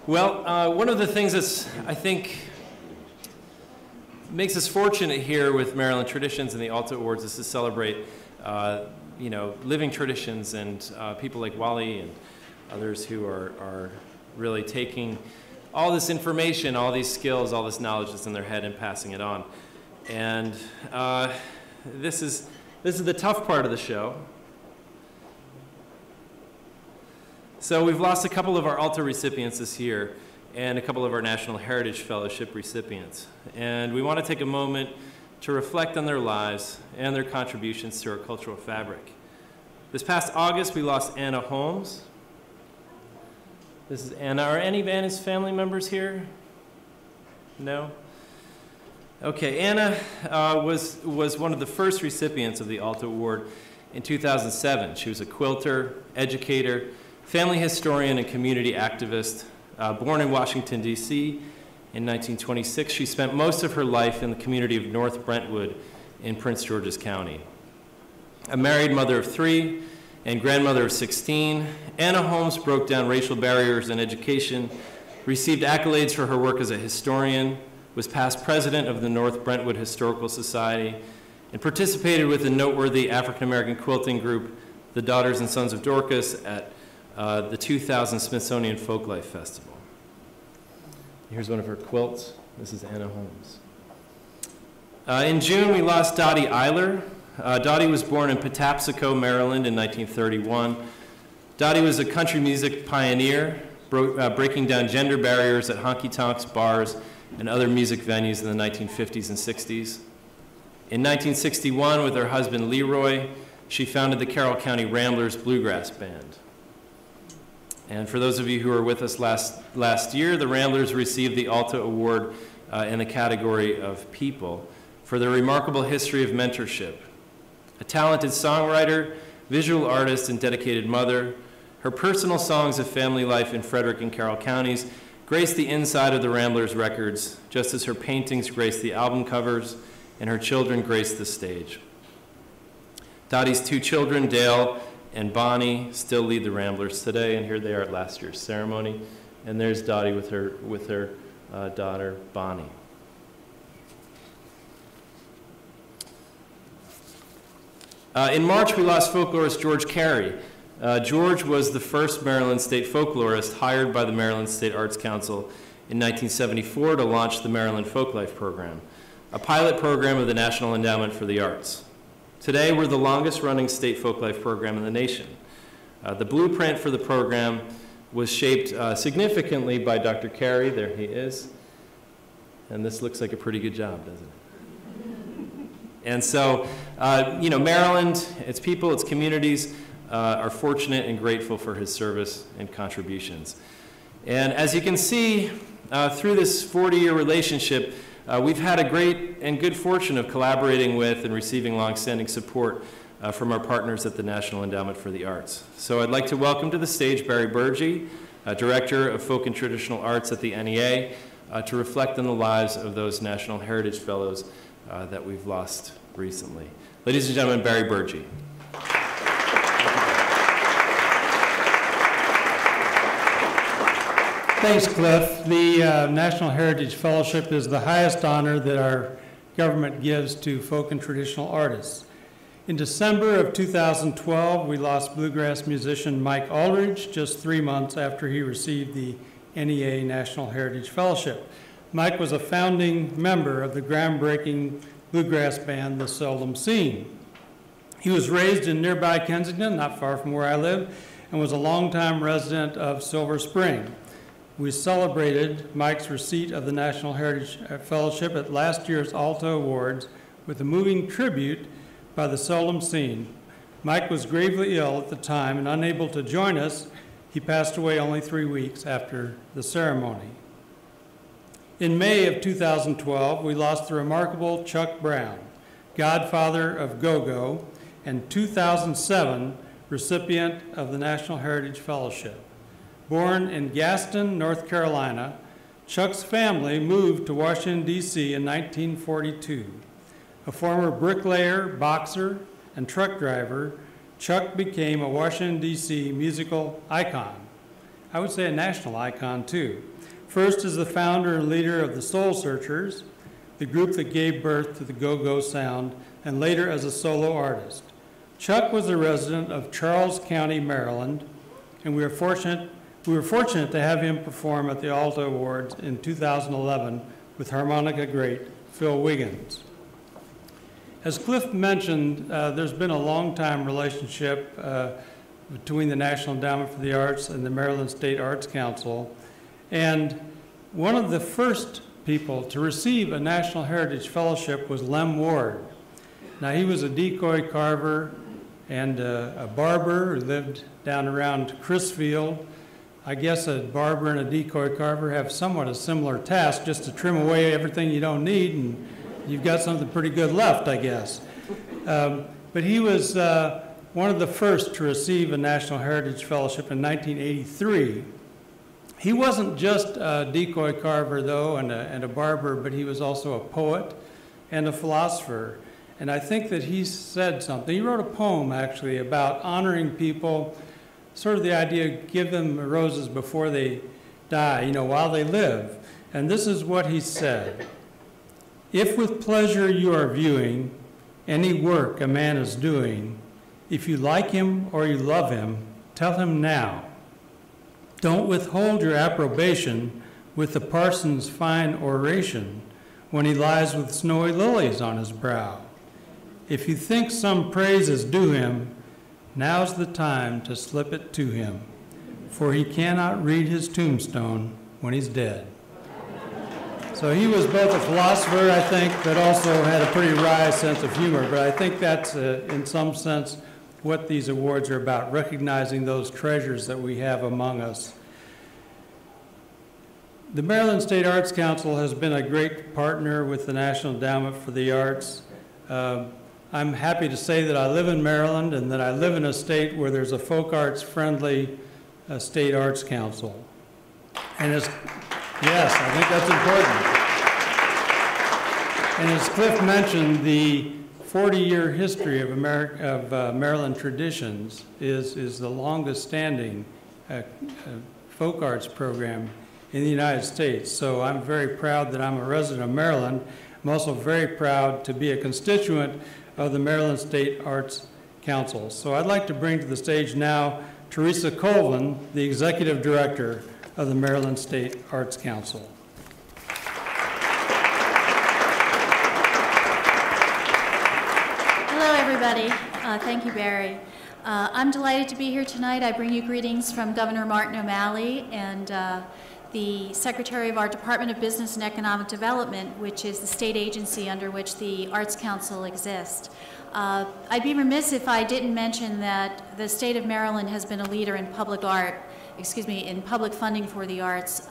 Well, one of the things that's, I think, makes us fortunate here with Maryland Traditions and the ALTA Awards is to celebrate, living traditions and people like Wally and others who are really taking all this information, all these skills, all this knowledge that's in their head and passing it on. And this is the tough part of the show. So we've lost a couple of our ALTA recipients this year and a couple of our National Heritage Fellowship recipients. And we want to take a moment to reflect on their lives and their contributions to our cultural fabric. This past August, we lost Anna Holmes. This is Anna. Are any of Anna's family members here? No? Okay, Anna was one of the first recipients of the ALTA Award in 2007. She was a quilter, educator, family historian, and community activist. Born in Washington, D.C. in 1926, she spent most of her life in the community of North Brentwood in Prince George's County. A married mother of 3 and grandmother of 16, Anna Holmes broke down racial barriers in education, received accolades for her work as a historian, was past president of the North Brentwood Historical Society, and participated with the noteworthy African-American quilting group, the Daughters and Sons of Dorcas, at the 2000 Smithsonian Folklife Festival. Here's one of her quilts. This is Anna Holmes. In June, we lost Dottie Eiler. Dottie was born in Patapsco, Maryland in 1931. Dottie was a country music pioneer, breaking down gender barriers at honky-tonks, bars, and other music venues in the 1950s and 60s. In 1961, with her husband Leroy, she founded the Carroll County Ramblers Bluegrass Band. And for those of you who were with us last year, the Ramblers received the ALTA Award in the category of People for their remarkable history of mentorship. A talented songwriter, visual artist, and dedicated mother, her personal songs of family life in Frederick and Carroll counties graced the inside of the Ramblers records, just as her paintings graced the album covers and her children graced the stage. Dottie's 2 children, Dale and Bonnie, still lead the Ramblers today, and here they are at last year's ceremony. And there's Dottie with her daughter, Bonnie. In March, we lost folklorist George Carey. George was the first Maryland State folklorist hired by the Maryland State Arts Council in 1974 to launch the Maryland Folklife Program, a pilot program of the National Endowment for the Arts. Today, we're the longest-running state folklife program in the nation. The blueprint for the program was shaped significantly by Dr. Carey. There he is. And this looks like a pretty good job, doesn't it? And so, Maryland, its people, its communities, are fortunate and grateful for his service and contributions. And as you can see, through this 40-year relationship, we've had a great and good fortune of collaborating with and receiving longstanding support from our partners at the National Endowment for the Arts. So I'd like to welcome to the stage Barry Burgee, Director of Folk and Traditional Arts at the NEA, to reflect on the lives of those National Heritage Fellows that we've lost recently. Ladies and gentlemen, Barry Burgee. Thanks, Cliff. The National Heritage Fellowship is the highest honor that our government gives to folk and traditional artists. In December of 2012, we lost bluegrass musician Mike Aldridge just 3 months after he received the NEA National Heritage Fellowship. Mike was a founding member of the groundbreaking bluegrass band, The Seldom Seen. He was raised in nearby Kensington, not far from where I live, and was a longtime resident of Silver Spring. We celebrated Mike's receipt of the National Heritage Fellowship at last year's ALTA Awards with a moving tribute by The Seldom Seen. Mike was gravely ill at the time and unable to join us. He passed away only 3 weeks after the ceremony. In May of 2012, we lost the remarkable Chuck Brown, godfather of go-go and 2007 recipient of the National Heritage Fellowship. Born in Gaston, North Carolina, Chuck's family moved to Washington, D.C. in 1942. A former bricklayer, boxer, and truck driver, Chuck became a Washington, D.C. musical icon. I would say a national icon, too. First as the founder and leader of the Soul Searchers, the group that gave birth to the go-go sound, and later as a solo artist. Chuck was a resident of Charles County, Maryland, and we were fortunate to have him perform at the ALTA Awards in 2011 with harmonica great Phil Wiggins. As Cliff mentioned, there's been a long-time relationship between the National Endowment for the Arts and the Maryland State Arts Council, and one of the first people to receive a National Heritage Fellowship was Lem Ward. Now, he was a decoy carver and a barber who lived down around Crisfield. I guess a barber and a decoy carver have somewhat a similar task, just to trim away everything you don't need, and you've got something pretty good left, I guess. But he was one of the first to receive a National Heritage Fellowship in 1983. He wasn't just a decoy carver, though, and a barber, but he was also a poet and a philosopher. And I think that he said something. He wrote a poem, actually, about honoring people, sort of the idea, give them roses before they die, you know, while they live. And this is what he said. If with pleasure you are viewing any work a man is doing, if you like him or you love him, tell him now. Don't withhold your approbation with the parson's fine oration when he lies with snowy lilies on his brow. If you think some praise is due him, now's the time to slip it to him, for he cannot read his tombstone when he's dead. So he was both a philosopher, I think, but also had a pretty wry sense of humor. But I think that's, in some sense, what these awards are about, recognizing those treasures that we have among us. The Maryland State Arts Council has been a great partner with the National Endowment for the Arts. I'm happy to say that I live in Maryland and that I live in a state where there's a folk arts friendly state arts council. And as, yes, I think that's important. And as Cliff mentioned, the 40-year history of Maryland traditions is the longest standing folk arts program in the United States. So I'm very proud that I'm a resident of Maryland. I'm also very proud to be a constituent of the Maryland State Arts Council. So I'd like to bring to the stage now Teresa Colvin, the Executive Director of the Maryland State Arts Council. Everybody. Thank you, Barry. I'm delighted to be here tonight. I bring you greetings from Governor Martin O'Malley and the Secretary of our Department of Business and Economic Development, which is the state agency under which the Arts Council exists. I'd be remiss if I didn't mention that the state of Maryland has been a leader in public funding for the arts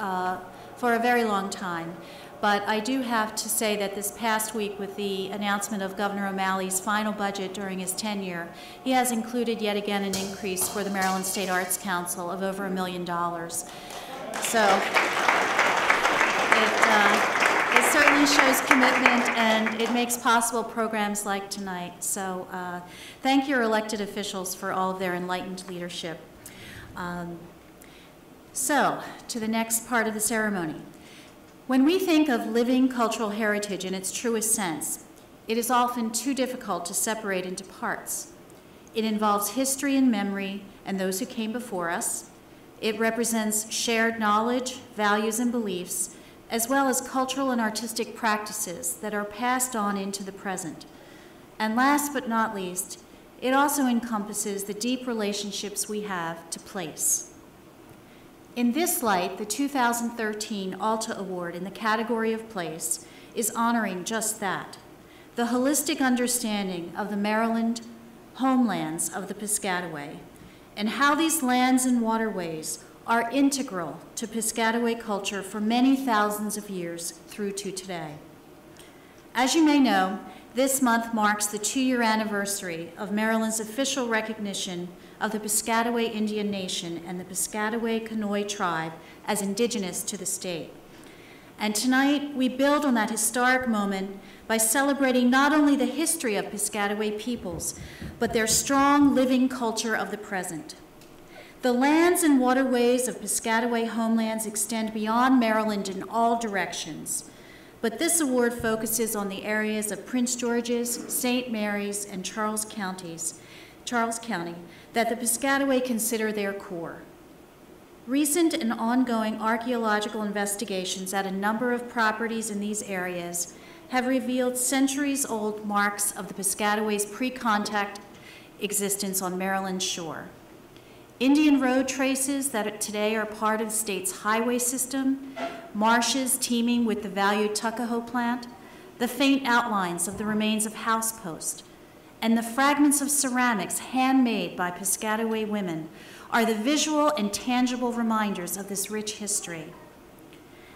for a very long time. But I do have to say that this past week, with the announcement of Governor O'Malley's final budget during his tenure, he has included yet again an increase for the Maryland State Arts Council of over $1 million. So it certainly shows commitment, and it makes possible programs like tonight. So thank your elected officials for all of their enlightened leadership. So to the next part of the ceremony. When we think of living cultural heritage in its truest sense, it is often too difficult to separate into parts. It involves history and memory and those who came before us. It represents shared knowledge, values, and beliefs, as well as cultural and artistic practices that are passed on into the present. And last but not least, it also encompasses the deep relationships we have to place. In this light, the 2013 ALTA Award in the category of place is honoring just that, the holistic understanding of the Maryland homelands of the Piscataway, and how these lands and waterways are integral to Piscataway culture for many thousands of years through to today. As you may know, this month marks the 2-year anniversary of Maryland's official recognition of the Piscataway Indian Nation and the Piscataway Conoy tribe as indigenous to the state. And tonight, we build on that historic moment by celebrating not only the history of Piscataway peoples, but their strong living culture of the present. The lands and waterways of Piscataway Homelands extend beyond Maryland in all directions, but this award focuses on the areas of Prince George's, St. Mary's, and Charles County that the Piscataway consider their core. Recent and ongoing archaeological investigations at a number of properties in these areas have revealed centuries-old marks of the Piscataway's pre-contact existence on Maryland's shore. Indian road traces that today are part of the state's highway system, marshes teeming with the valued Tuckahoe plant, the faint outlines of the remains of housepost, and the fragments of ceramics handmade by Piscataway women are the visual and tangible reminders of this rich history.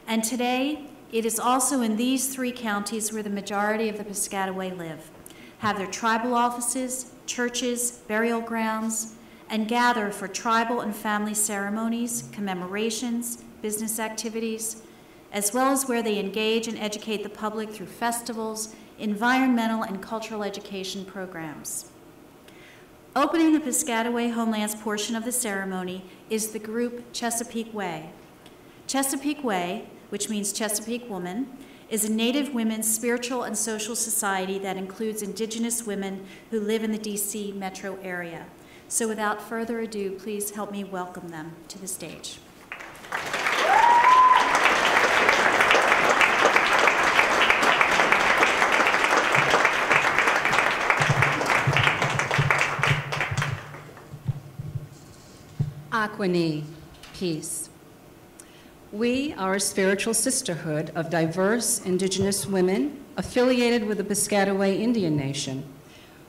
And today, it is also in these 3 counties where the majority of the Piscataway live, have their tribal offices, churches, burial grounds, and gather for tribal and family ceremonies, commemorations, business activities, as well as where they engage and educate the public through festivals, environmental and cultural education programs. Opening the Piscataway Homelands portion of the ceremony is the group Chesapeake Way. Chesapeake Way, which means Chesapeake Woman, is a Native women's spiritual and social society that includes Indigenous women who live in the DC metro area. So without further ado, please help me welcome them to the stage. Aquani, peace. We are a spiritual sisterhood of diverse Indigenous women affiliated with the Piscataway Indian Nation.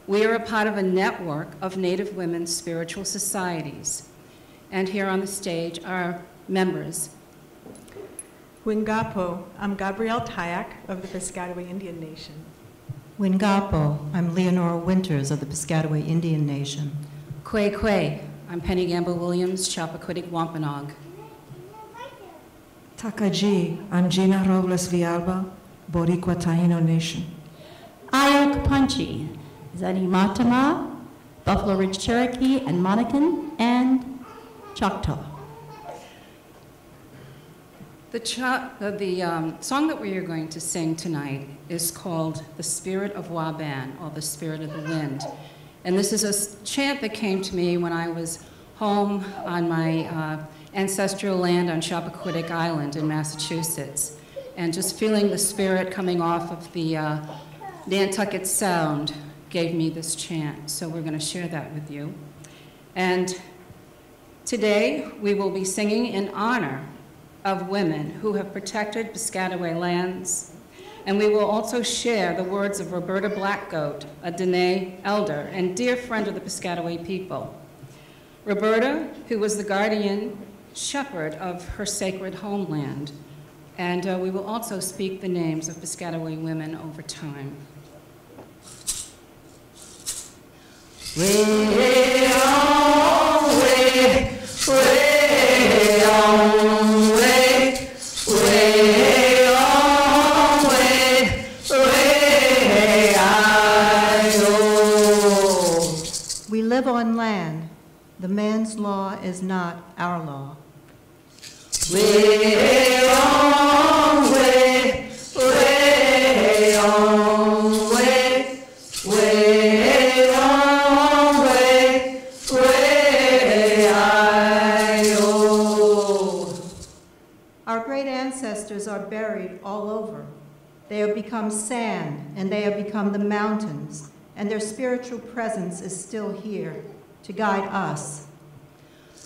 We are a part of a network of Native women's spiritual societies. And here on the stage are members. Wingapo, I'm Gabrielle Tyak of the Piscataway Indian Nation. Wingapo, I'm Leonora Winters of the Piscataway Indian Nation. Kwe Kwe, I'm Penny Gamble Williams, Chappaquiddick Wampanoag. Takaji, I'm Gina Robles Villalba, Boricua Taino Nation. Ayok Panchi, Zanimatama, Buffalo Ridge Cherokee and Monacan, and Choctaw. The song that we are going to sing tonight is called The Spirit of Waban, or The Spirit of the Wind. And this is a chant that came to me when I was home on my ancestral land on Chappaquiddick Island in Massachusetts, and just feeling the spirit coming off of the Nantucket Sound gave me this chant. So we're going to share that with you. And today we will be singing in honor of women who have protected Piscataway lands, and we will also share the words of Roberta Blackgoat, a Dene elder and dear friend of the Piscataway people. Roberta, who was the guardian shepherd of her sacred homeland, and we will also speak the names of Piscataway women over time. Way on, way, way on, way, way on, way, way I go. We live on land. The man's law is not our law. Way on, way, way on, way, way on, way, way I go. Our great ancestors are buried all over. They have become sand, and they have become the mountains, and their spiritual presence is still here to guide us.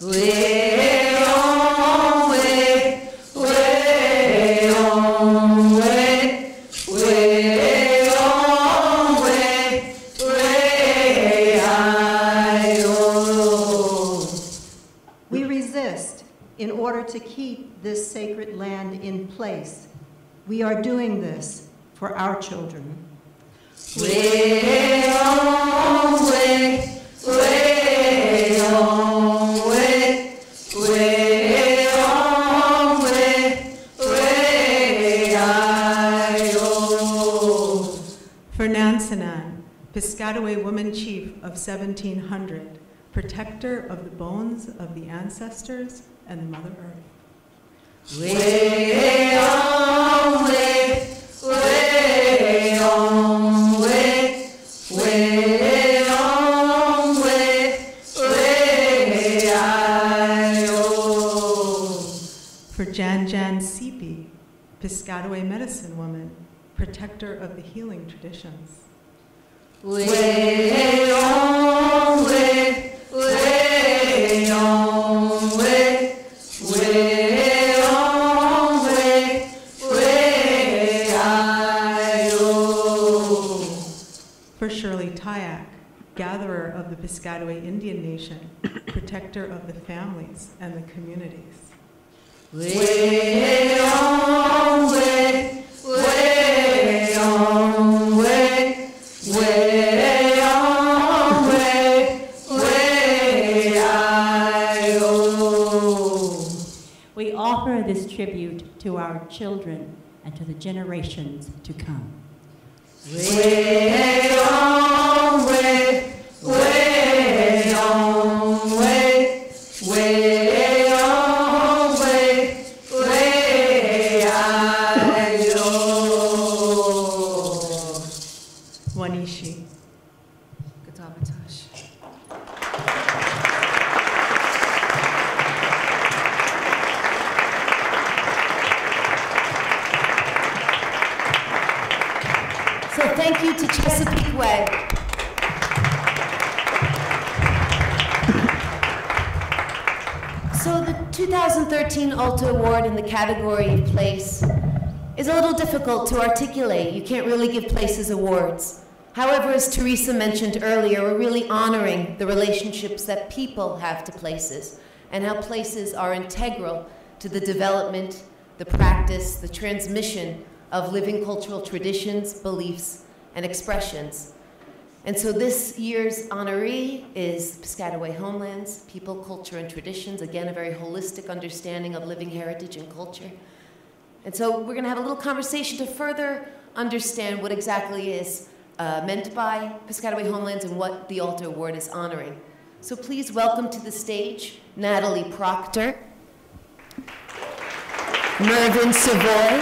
Way on, way, way on, way, way on, way, way I go. We resist in order to keep this sacred land in place. We are doing this for our children. Way on, way, way on, way, way on, way, way I go. Fernand Sanan, Piscataway Woman Chief of 1700, protector of the bones of the ancestors and Mother Earth. Way on, way on, way on, way I-oh. For Jan Jan Sipi, Piscataway medicine woman, protector of the healing traditions. Way on, way on, way on, way I-oh. For Shirley Tyak, gatherer of the Piscataway Indian Nation, protector of the families and the communities. Way on, way on, way on, way I-oh. We offer this tribute to our children and to the generations to come. Way on, way on, way on, way I-oh. Wanishi. Gadabatash. So thank you to Chesapeake Way. So the 2013 ALTA Award in the category of place is a little difficult to articulate. You can't really give places awards. However, as Teresa mentioned earlier, we're really honoring the relationships that people have to places and how places are integral to the development, the practice, the transmission of living cultural traditions, beliefs, and expressions. And so this year's honoree is Piscataway Homelands, People, Culture, and Traditions. Again, a very holistic understanding of living heritage and culture. And so we're going to have a little conversation to further understand what exactly is meant by Piscataway Homelands and what the ALTA Award is honoring. So please welcome to the stage Natalie Proctor, Mervyn Savoy,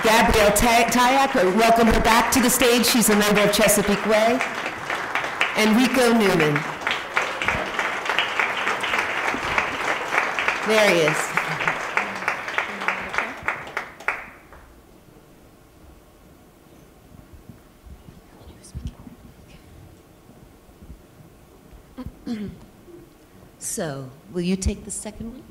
Gabrielle Tyak, welcome her back to the stage. She's a member of Chesapeake Way. And Rico Newman. There he is. So, will you take the second one?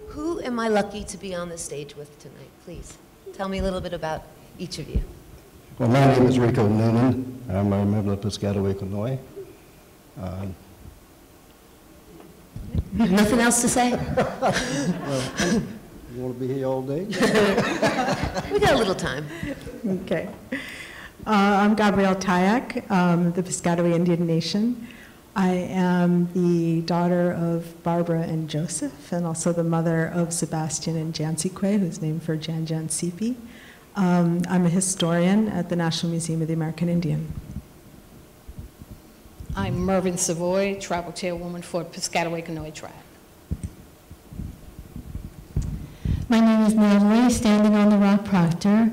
Who am I lucky to be on the stage with tonight? Please, tell me a little bit about each of you. Well, my name is Rico Newman. I'm a member of Piscataway, Illinois. Nothing else to say? Well, you want to be here all day? We got a little time. Okay. I'm Gabrielle Tyak, the Piscataway Indian Nation. I am the daughter of Barbara and Joseph, and also the mother of Sebastian and Jansikwe, who's named for Jan Jan Sipi. I'm a historian at the National Museum of the American Indian. I'm Mervyn Savoy, tribal chairwoman for Piscataway Canoe Tribe. My name is Natalie, standing on the Rock Proctor.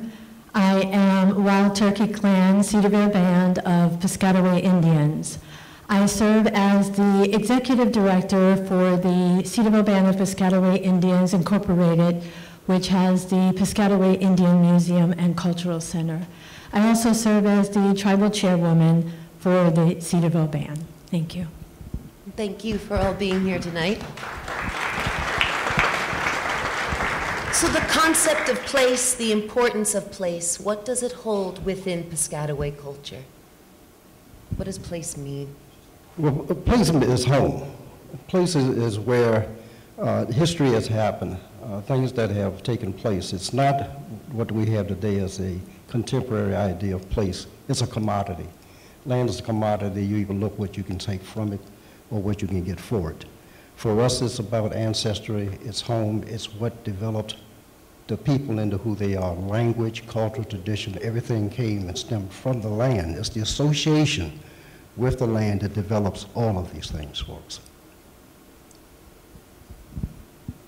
I am Wild Turkey Clan Cedarville Band of Piscataway Indians. I serve as the executive director for the Cedarville Band of Piscataway Indians Incorporated, which has the Piscataway Indian Museum and Cultural Center. I also serve as the tribal chairwoman for the Cedarville Band. Thank you. Thank you for all being here tonight. So the concept of place, the importance of place, what does it hold within Piscataway culture? What does place mean? Well, a place is home. A place is where history has happened, things that have taken place. It's not what we have today as a contemporary idea of place. It's a commodity. Land is a commodity. You either look what you can take from it or what you can get for it. For us, it's about ancestry. It's home. It's what developed the people into who they are. Language, cultural tradition, everything came and stemmed from the land. It's the association with the land that develops all of these things for us?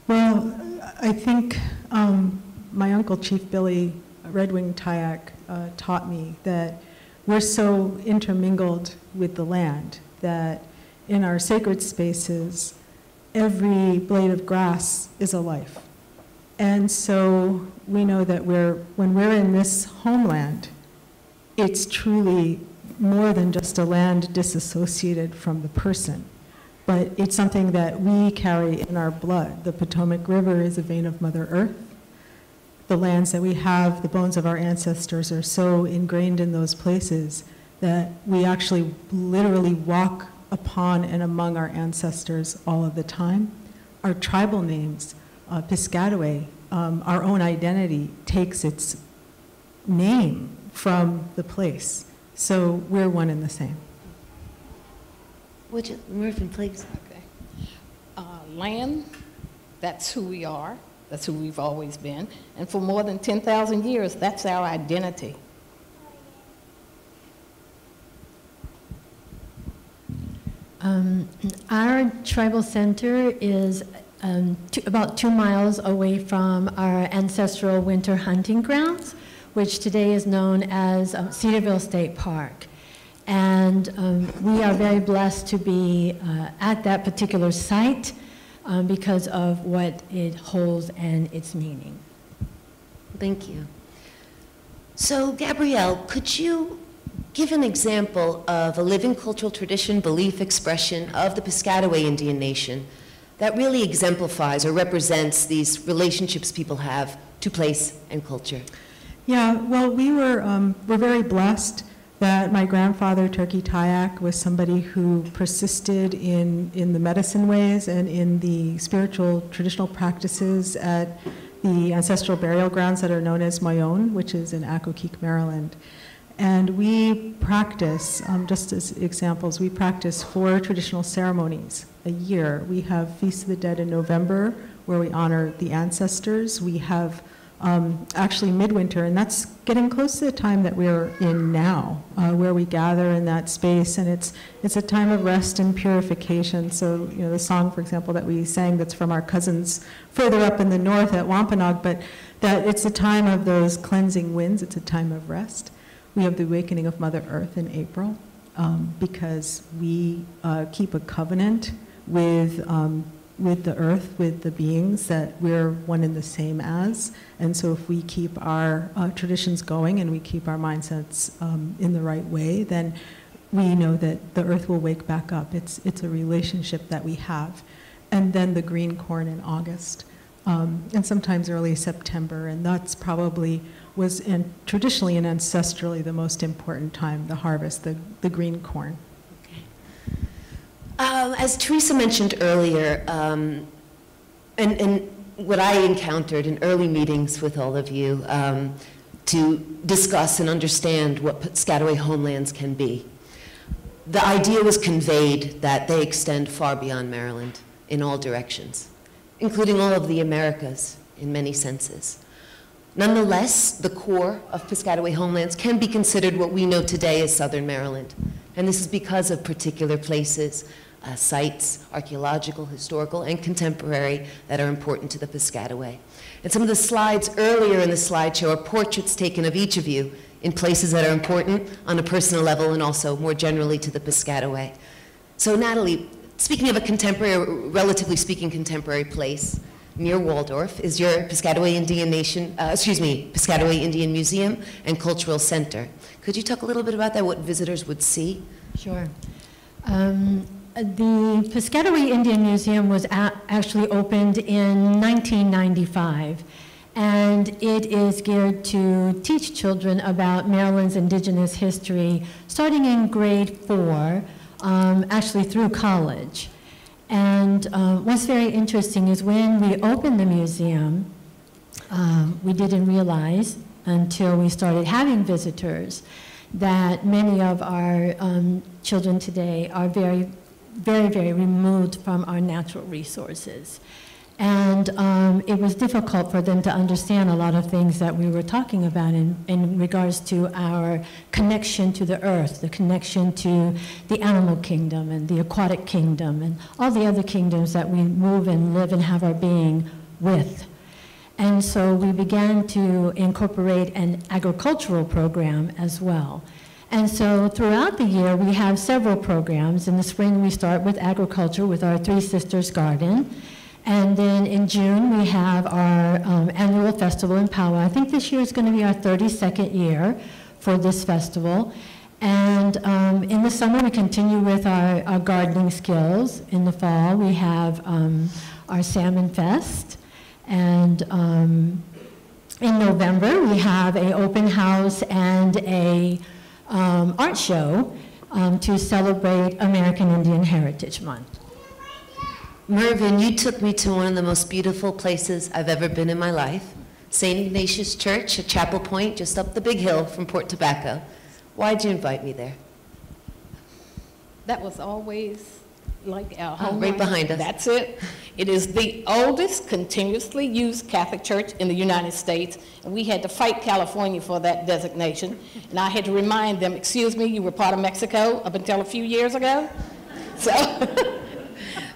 Well, I think my uncle, Chief Billy Redwing Tyack, taught me that we're so intermingled with the land that in our sacred spaces, every blade of grass is a life. And so we know that when we're in this homeland, it's truly more than just a land disassociated from the person, but it's something that we carry in our blood. The Potomac River is a vein of Mother Earth. The lands that we have, the bones of our ancestors are so ingrained in those places that we actually literally walk upon and among our ancestors all of the time. Our tribal names, Piscataway, our own identity takes its name from the place. So we're one and the same. Would you, Mervyn, please? Okay. Land, that's who we are. That's who we've always been. And for more than 10,000 years, that's our identity. Our tribal center is about 2 miles away from our ancestral winter hunting grounds, which today is known as Cedarville State Park. And we are very blessed to be at that particular site because of what it holds and its meaning. Thank you. So, Gabrielle, could you give an example of a living cultural tradition, belief, expression of the Piscataway Indian Nation that really exemplifies or represents these relationships people have to place and culture? Yeah, well, we're very blessed that my grandfather, Turkey Tyack, was somebody who persisted in the medicine ways and in the spiritual traditional practices at the ancestral burial grounds that are known as Moyon, which is in Accokeek, Maryland. And we practice, just as examples, we practice 4 traditional ceremonies a year. We have Feast of the Dead in November, where we honor the ancestors. We have actually midwinter, and that's getting close to the time that we're in now, where we gather in that space, and it's a time of rest and purification. So, you know, the song, for example, that we sang that's from our cousins further up in the north at Wampanoag, but that it's a time of those cleansing winds, it's a time of rest. We have the awakening of Mother Earth in April, because we keep a covenant with the earth, with the beings that we're one and the same as. And so if we keep our traditions going and we keep our mindsets in the right way, then we know that the earth will wake back up. It's a relationship that we have. And then the green corn in August, and sometimes early September, and that's probably was traditionally and ancestrally the most important time, the harvest, the green corn. As Teresa mentioned earlier, and what I encountered in early meetings with all of you to discuss and understand what Piscataway Homelands can be, the idea was conveyed that they extend far beyond Maryland in all directions, including all of the Americas in many senses. Nonetheless, the core of Piscataway Homelands can be considered what we know today as Southern Maryland. And this is because of particular places, sites, archaeological, historical, and contemporary, that are important to the Piscataway. And some of the slides earlier in the slideshow are portraits taken of each of you in places that are important on a personal level and also more generally to the Piscataway. So Natalie, speaking of a contemporary, relatively speaking, contemporary place, near Waldorf is your Piscataway Indian Piscataway Indian Museum and Cultural Center. Could you talk a little bit about that, what visitors would see? Sure. The Piscataway Indian Museum was actually opened in 1995, and it is geared to teach children about Maryland's indigenous history, starting in grade 4, actually through college. And what's very interesting is when we opened the museum, we didn't realize until we started having visitors that many of our children today are very, very, very removed from our natural resources. And it was difficult for them to understand a lot of things that we were talking about in regards to our connection to the earth, the connection to the animal kingdom and the aquatic kingdom and all the other kingdoms that we move and live and have our being with. And so we began to incorporate an agricultural program as well. And so throughout the year, we have several programs. In the spring, we start with agriculture with our Three Sisters Garden. And then in June, we have our annual festival in Poway. I think this year is going to be our 32nd year for this festival. And in the summer, we continue with our gardening skills. In the fall, we have our Salmon Fest. And in November, we have an open house and a art show to celebrate American Indian Heritage Month. Mervyn, you took me to one of the most beautiful places I've ever been in my life, St. Ignatius Church at Chapel Point, just up the big hill from Port Tobacco. Why'd you invite me there? That was always like our home. Right behind us. That's it. It is the oldest continuously used Catholic church in the United States, and we had to fight California for that designation. And I had to remind them, excuse me, you were part of Mexico up until a few years ago.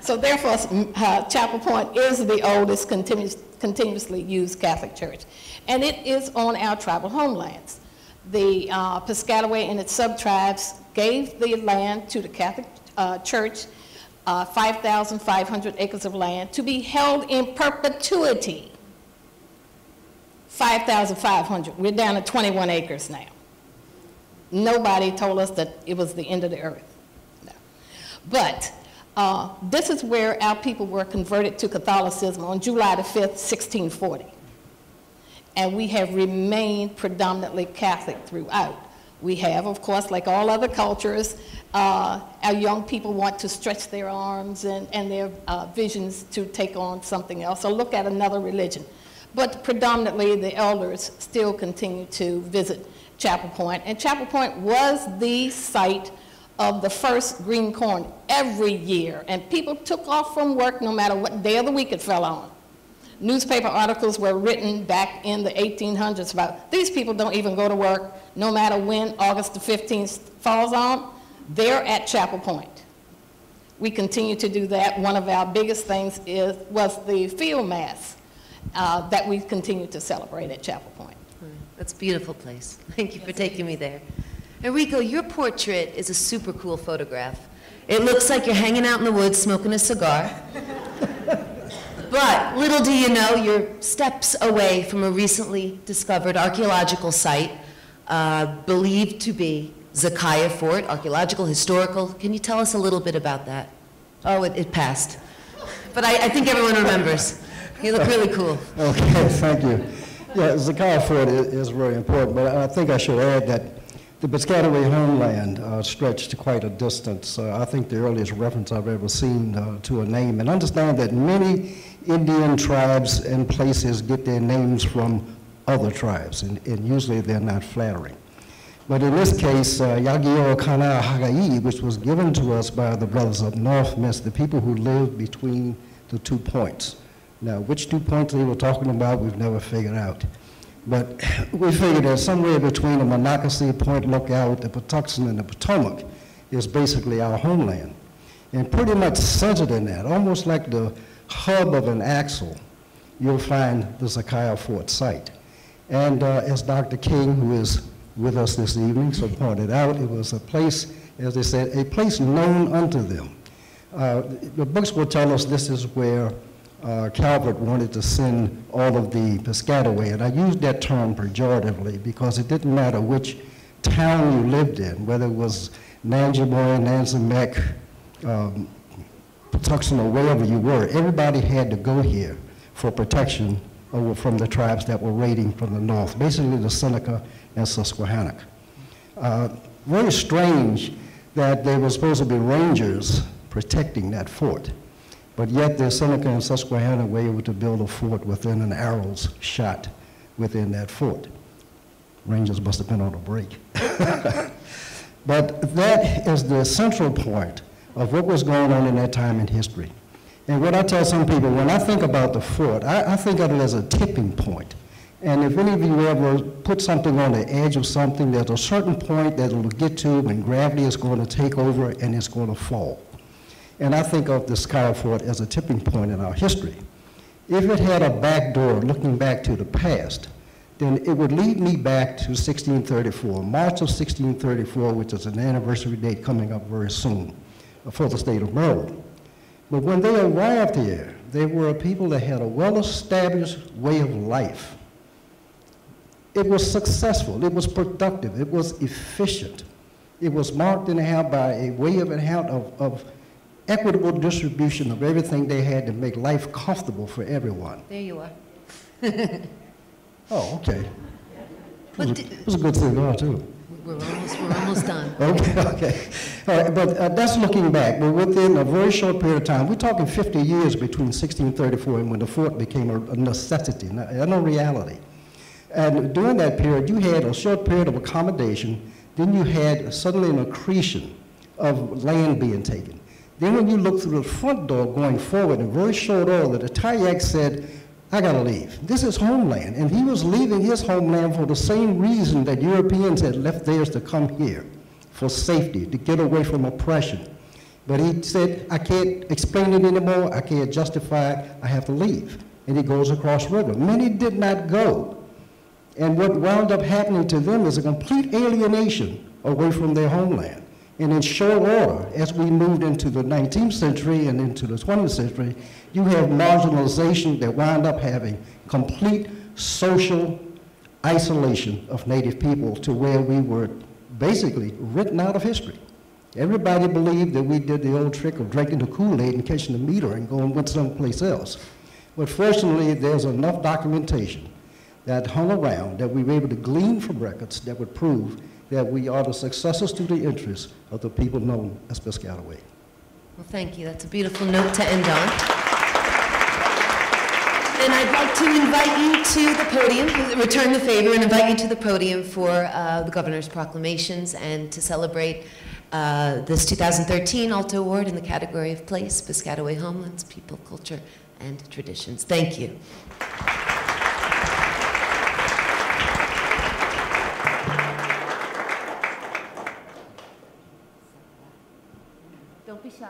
So therefore, Chapel Point is the oldest continuously used Catholic church. And it is on our tribal homelands. The Piscataway and its sub-tribes gave the land to the Catholic Church, 5,500 acres of land, to be held in perpetuity. 5,500. We're down to 21 acres now. Nobody told us that it was the end of the earth. No. But this is where our people were converted to Catholicism on July the 5th, 1640. And we have remained predominantly Catholic throughout. We have, of course, like all other cultures, our young people want to stretch their arms and their visions to take on something else or look at another religion. But predominantly, the elders still continue to visit Chapel Point. And Chapel Point was the site of the first green corn every year. And people took off from work no matter what day of the week it fell on. Newspaper articles were written back in the 1800s about these people don't even go to work no matter when August the 15th falls on. They're at Chapel Point. We continue to do that. One of our biggest things was the field mass that we continue to celebrate at Chapel Point. That's a beautiful place. Thank you for taking me there. Enrico, your portrait is a super cool photograph. It looks like you're hanging out in the woods smoking a cigar. But little do you know, you're steps away from a recently discovered archaeological site believed to be Zakaya Fort, archaeological, historical. Can you tell us a little bit about that? Oh, it passed. But I think everyone remembers. You look really cool. Okay, thank you. Yeah, Zakaya Fort is very important, but I think I should add that the Piscataway Homeland stretched quite a distance. I think the earliest reference I've ever seen to a name. And understand that many Indian tribes and places get their names from other tribes, and usually they're not flattering. But in this case, Yagio Kana Hagai, which was given to us by the brothers up north, means the people who lived between the 2 points. Now, which 2 points they were talking about, we've never figured out. But we figured that somewhere between the Monocacy, Point Lookout, the Patuxent, and the Potomac is basically our homeland. And pretty much centered in that, almost like the hub of an axle, you'll find the Zakaya Fort site. And as Dr. King, who is with us this evening, so pointed out, it was a place, as they said, a place known unto them. The books will tell us this is where Calvert wanted to send all of the Piscataway, and I use that term pejoratively because it didn't matter which town you lived in, whether it was Nanjiboy, Nansemec, Patuxent, or wherever you were. Everybody had to go here for protection from the tribes that were raiding from the north, basically the Seneca and Susquehannock. Very strange that there were supposed to be rangers protecting that fort. But yet the Seneca and Susquehanna were able to build a fort within an arrow's shot within that fort. Rangers must have been on a break. But that is the central point of what was going on in that time in history. And what I tell some people, when I think about the fort, I think of it as a tipping point. And if any of you ever put something on the edge of something, there's a certain point that it'll get to when gravity is going to take over and it's going to fall. And I think of the Sky Fort as a tipping point in our history. If it had a back door looking back to the past, then it would lead me back to 1634, March of 1634, which is an anniversary date coming up very soon for the state of Maryland. But when they arrived here, they were a people that had a well-established way of life. It was successful, it was productive, it was efficient. It was marked anyhow by a way of equitable distribution of everything they had to make life comfortable for everyone. There you are. Oh, okay. It was a good cigar, too. We're almost done. Okay. All right, but that's looking back. But within a very short period of time, we're talking 50 years between 1634 and when the fort became a necessity, not a reality. And during that period, you had a short period of accommodation. Then you had suddenly an accretion of land being taken. Then when you look through the front door going forward, in very short order, the Tayak said, I gotta leave. This is homeland. And he was leaving his homeland for the same reason that Europeans had left theirs to come here, for safety, to get away from oppression. But he said, I can't explain it anymore, I can't justify it, I have to leave. And he goes across river. Many did not go. And what wound up happening to them is a complete alienation away from their homeland. And in short order, as we moved into the 19th century and into the 20th century, you have marginalization that wound up having complete social isolation of Native people to where we were basically written out of history. Everybody believed that we did the old trick of drinking the Kool-Aid and catching the meter and going with someplace else. But fortunately, there's enough documentation that hung around that we were able to glean from records that would prove that we are the successors to the interests of the people known as Piscataway. Well, thank you. That's a beautiful note to end on. And I'd like to invite you to the podium, return the favor, and invite you to the podium for the Governor's proclamations and to celebrate this 2013 ALTA Award in the category of place, Piscataway Homelands, People, Culture, and Traditions. Thank you. Don't be shy.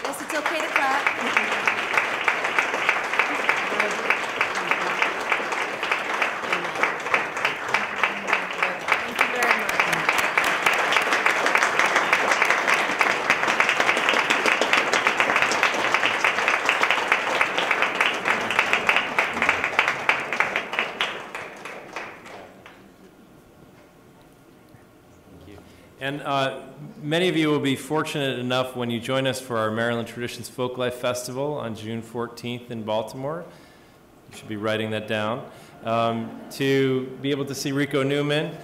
Yes, it's okay to clap. Thank you very much. And many of you will be fortunate enough when you join us for our Maryland Traditions Folklife Festival on June 14th in Baltimore. You should be writing that down. To be able to see Rico Newman,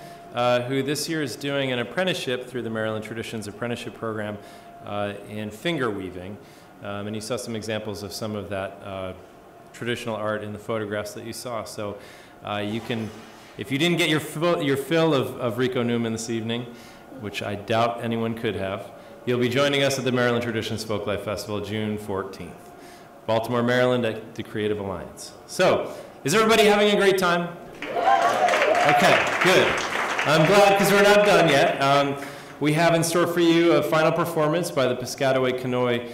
who this year is doing an apprenticeship through the Maryland Traditions Apprenticeship Program in finger weaving. And you saw some examples of some of that traditional art in the photographs that you saw. So you can, if you didn't get your fill of Rico Newman this evening, which I doubt anyone could have, you'll be joining us at the Maryland Traditions Folklife Festival, June 14th. Baltimore, Maryland at the Creative Alliance. So, is everybody having a great time? Okay, good. I'm glad because we're not done yet. We have in store for you a final performance by the Piscataway Canoe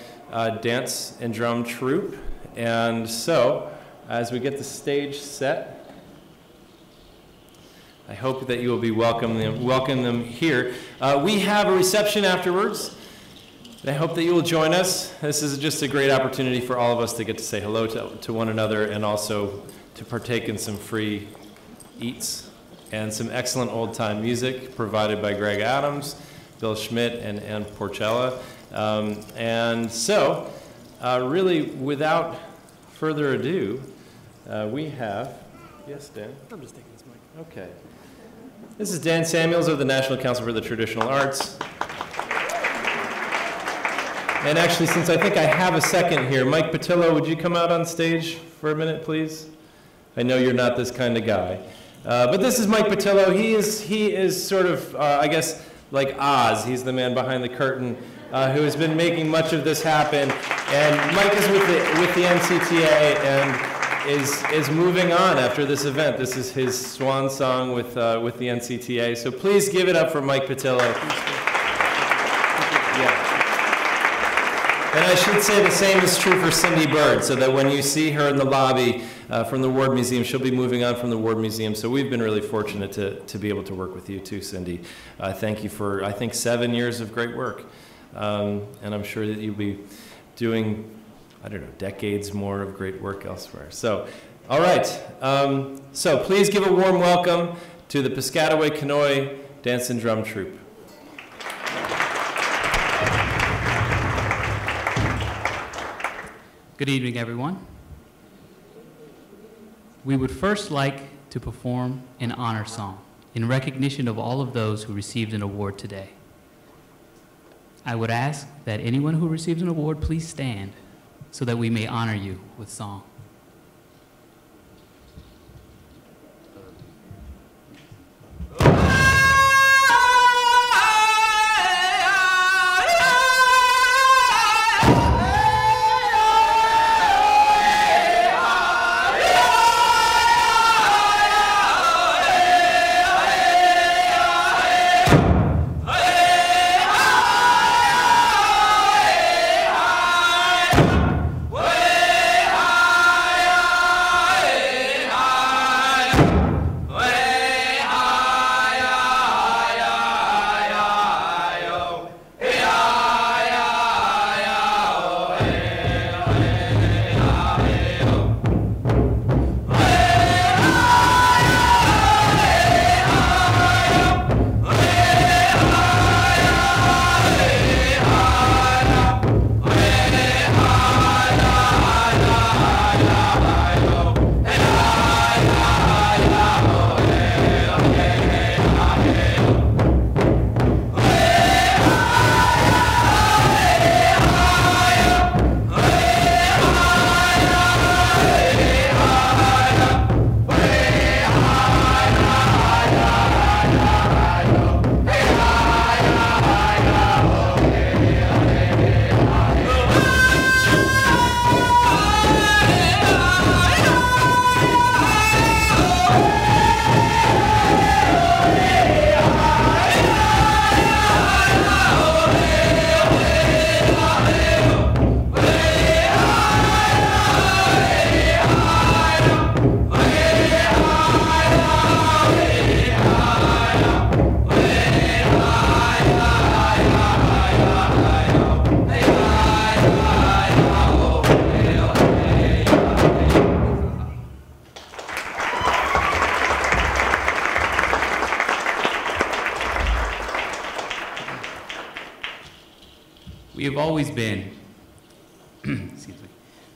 Dance and Drum Troupe. And so, as we get the stage set, I hope that you will be welcome them here. We have a reception afterwards. I hope that you will join us. This is just a great opportunity for all of us to get to say hello to one another and also to partake in some free eats and some excellent old-time music provided by Greg Adams, Bill Schmidt, and Ann Porcella. And so, really, without further ado, we have, yes, Dan? I'm just taking this mic. Okay. This is Dan Samuels of the National Council for the Traditional Arts. And actually, since I think I have a second here, Mike Patillo, would you come out on stage for a minute, please? I know you're not this kind of guy. But this is Mike Patillo. He is sort of, I guess, like Oz. He's the man behind the curtain who has been making much of this happen. And Mike is with the NCTA and is moving on after this event. This is his swan song with the NCTA. So please give it up for Mike Patillo. And I should say the same is true for Cindy Bird, so that when you see her in the lobby from the Ward Museum, she'll be moving on from the Ward Museum. So we've been really fortunate to be able to work with you too, Cindy. Thank you for, I think, 7 years of great work. And I'm sure that you'll be doing, I don't know, decades more of great work elsewhere. So, all right. So please give a warm welcome to the Piscataway Canoe Dance and Drum Troupe. Good evening, everyone. We would first like to perform an honor song in recognition of all of those who received an award today. I would ask that anyone who receives an award please stand so that we may honor you with song.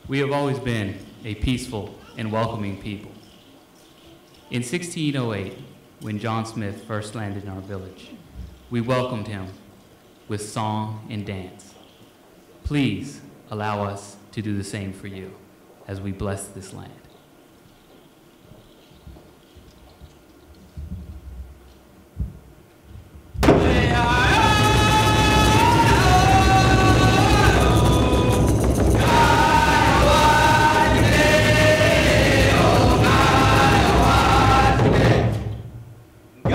We have always been a peaceful and welcoming people. In 1608, when John Smith first landed in our village, we welcomed him with song and dance. Please allow us to do the same for you as we bless this land.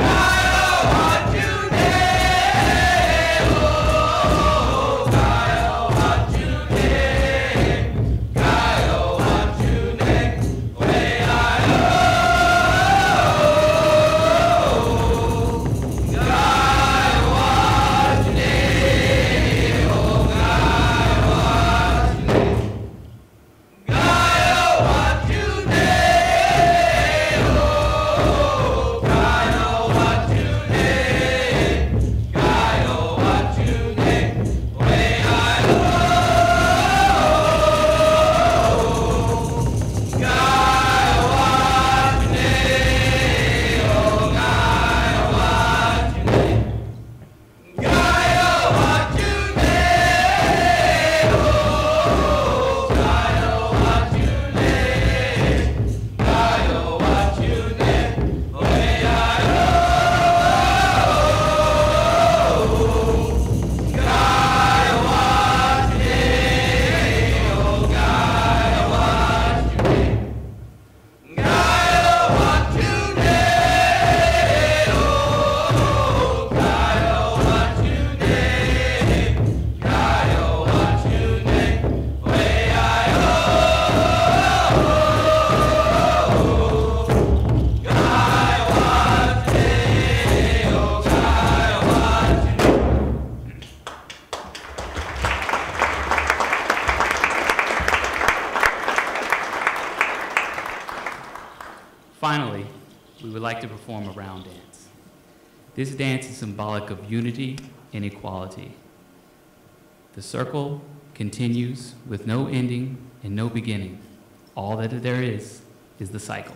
Neck. Finally, we would like to perform a round dance. This dance is symbolic of unity and equality. The circle continues with no ending and no beginning. All that there is the cycle.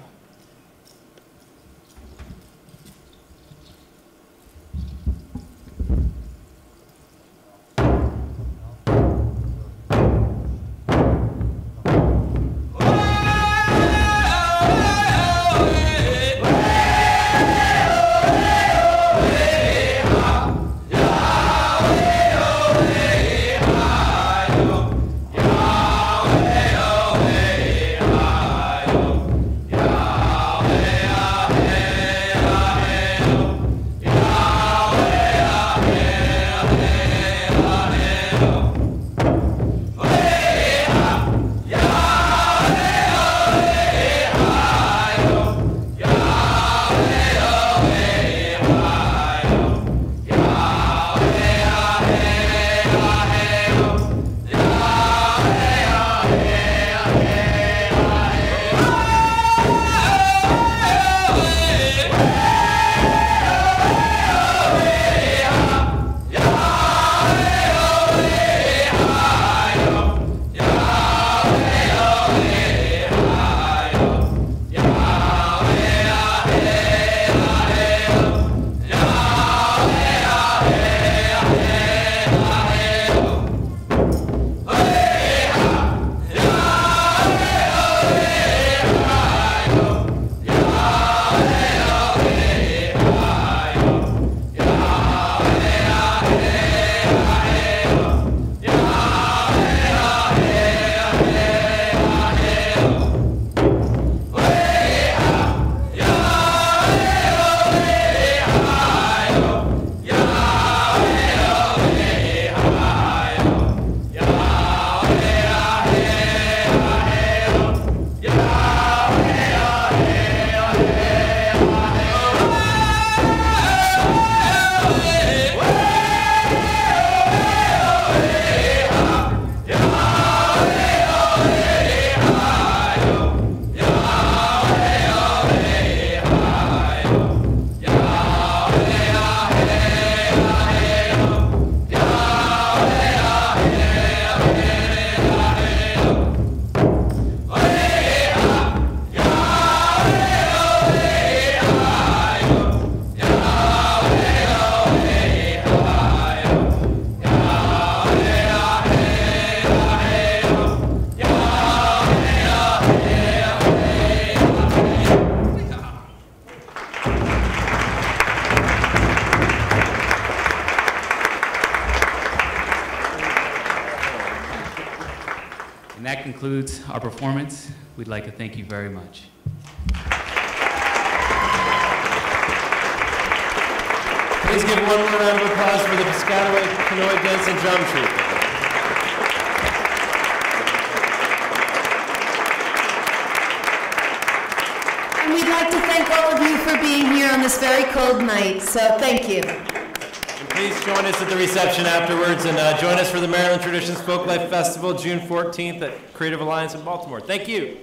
That concludes our performance. We'd like to thank you very much. Please give one more round of applause for the Piscataway Canoe Dance and Drum Troupe. And we'd like to thank all of you for being here on this very cold night, so thank you. And please join us at the reception afterwards, and join us for the Maryland Traditions Folklife Festival, June 14th at Creative Alliance in Baltimore. Thank you.